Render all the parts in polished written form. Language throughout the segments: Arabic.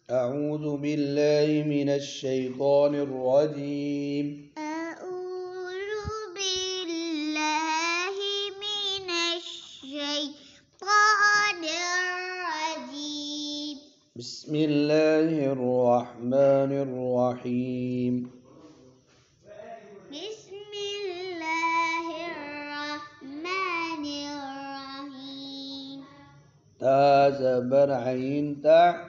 أعوذ بالله من الشيطان الرجيم. أعوذ بالله من الشيطان الرجيم. بسم الله الرحمن الرحيم. بسم الله الرحمن الرحيم. تا زبر عين تا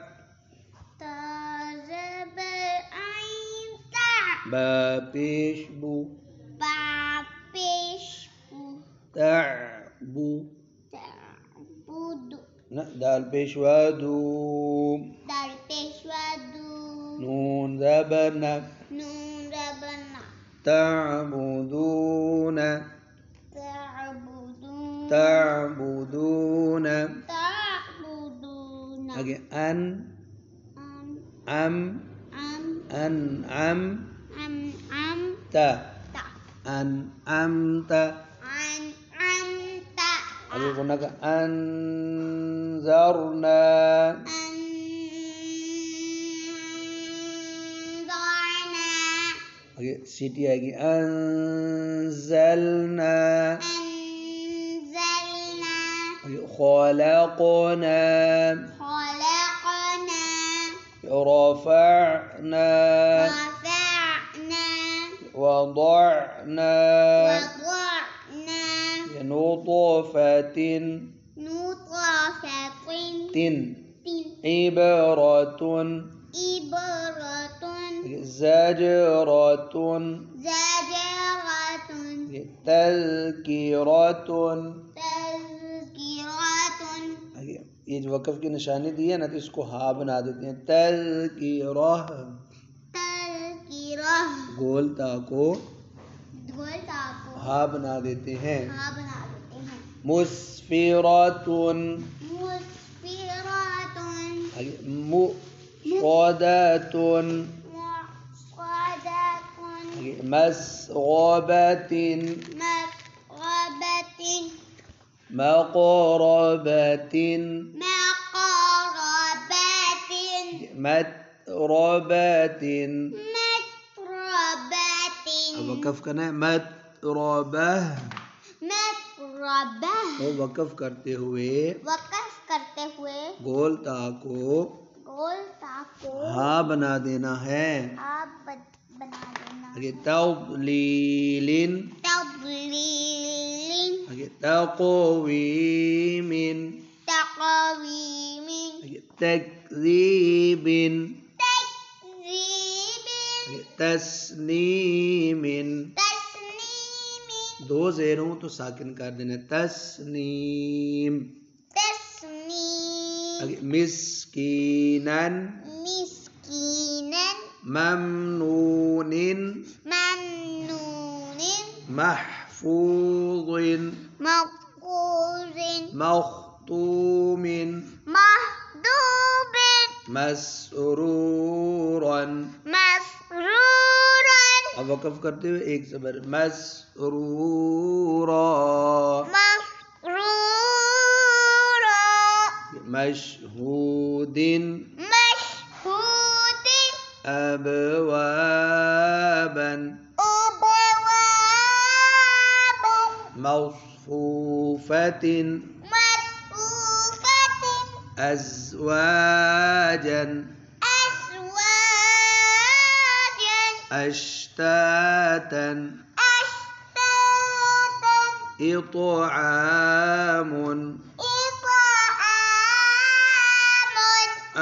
با پیش بو تعبو دال پیش وادو نون زبر نا تعبدون lagi an ta an'amta lagi gunakan anzarna lagi siti lagi anzalna lagi khalaqna رفعنا وضعنا نطفة عبرة زجرة تذكرة ये जो वक़फ़ की निशानी दी है ना तो इसको हा बना देते हैं तज़किरा गोलता को हा बना देते हैं मुस्फिरतुन मुसदतुन मसगबतिन मक़रबतिन मतरबतिन अब वक़फ़ करना है मतरबह तो वक़फ़ करते हुए गोलता को हा बना देना है आगे तौलीलिन आगे तक़वीमिन आगे तकज़ीबिन आगे तस्नीमिन दो ज़ेरों तो साकिन कर देना तस्नीम आगे मिस्कीनन ममनूनिन महफूज़िन मख्तूमिन मसरूरन अब वक़फ़ करते हुए एक ज़बर मसरूरा मशहूदिन अबवाबन मौसूफ़तिन अज़वाजन अश्तातन इत्आमुन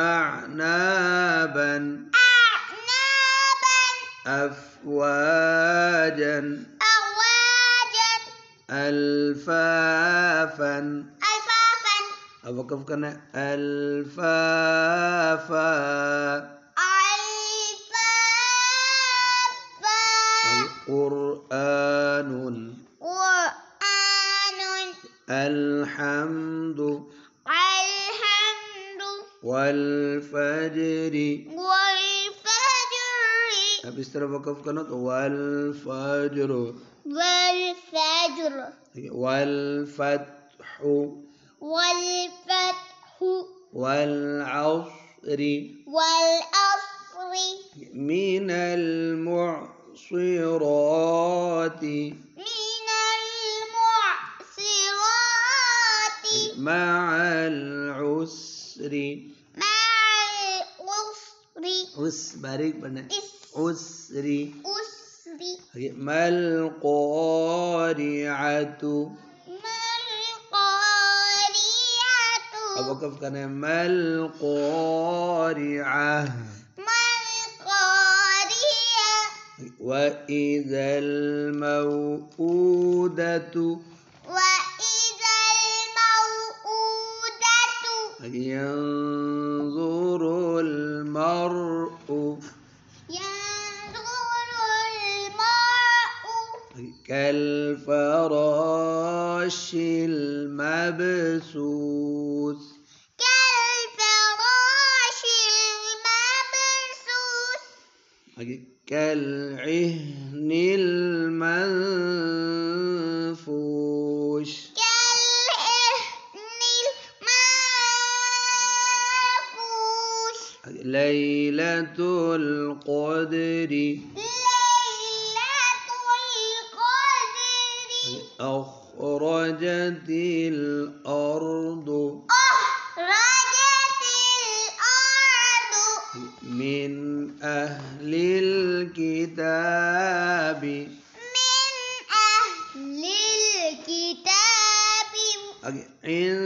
अअनाबन अफ़वाजन अल्फ़ाफ़न अब वक़फ़ करना है अल्फ़ाफ़ा क़ुरआनुन अल्हम्दु वल्फ़ज्रि अब इस तरह वक़फ़ करना तो वल्फ़ज्र वल्फ़त्हु वल्अस्रि والعصر من المعصرات من المعصرات مع العسر مع العسر बारीक पढ़ना है عسر ما القارعة ما القارعة अब वक़्फ़ करना है ما القارعة ما القارعة وإذا الموءودة وإذا الموءودة ينظر المرء ينظر المرء كالفراش المبثوث كالفراش المبثوث كالعهن المنفوش كالعهن المنفوش ليلة القدر ليلة القدر أخرجت الأرض أخرجت الأرض من أهل الكتاب من أهل الكتاب عند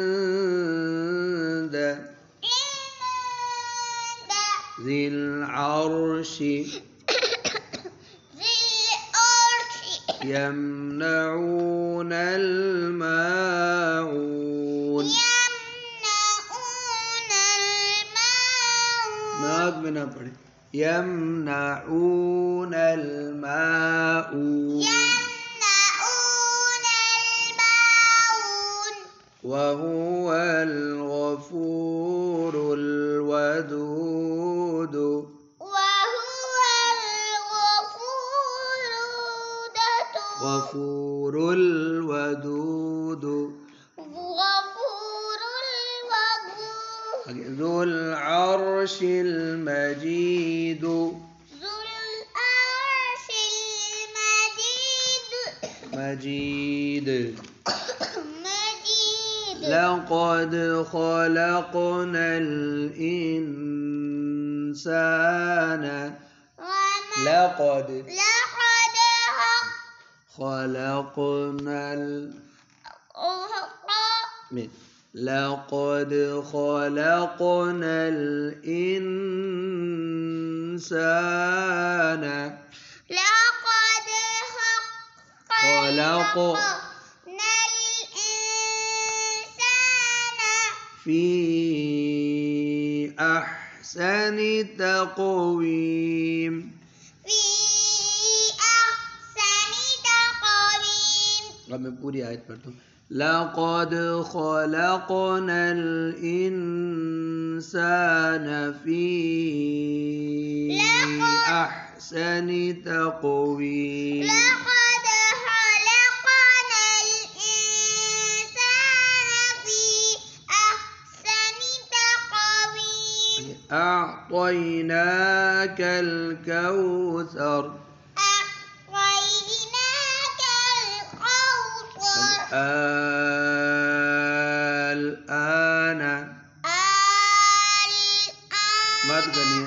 عند ذي العرش ذي العرش يمنعون الماعون يمنعون الماعون नाक में ना पड़े يمنعون الماعون يمنعون الماعون وهو الغفور الودود وهو الغفور غفور الودود غفور الودود ذو العرش المجيد ذو العرش المجيد مجيد مجيد لقد خلقنا الإنسان وما لقد لقد خلقنا خلق لقد خلقنا الإنسان لقد خلقنا الإنسان في أحسن تقويم في أحسن تقويم अब मैं पूरी आयत पढ़ता हूँ لقد خلقنا الإنسان في أحسن تقويم لقد خلقنا الإنسان في أحسن تقويم أعطيناك الكوثر أعطيناك الكوثر الآن الآن مات करनी है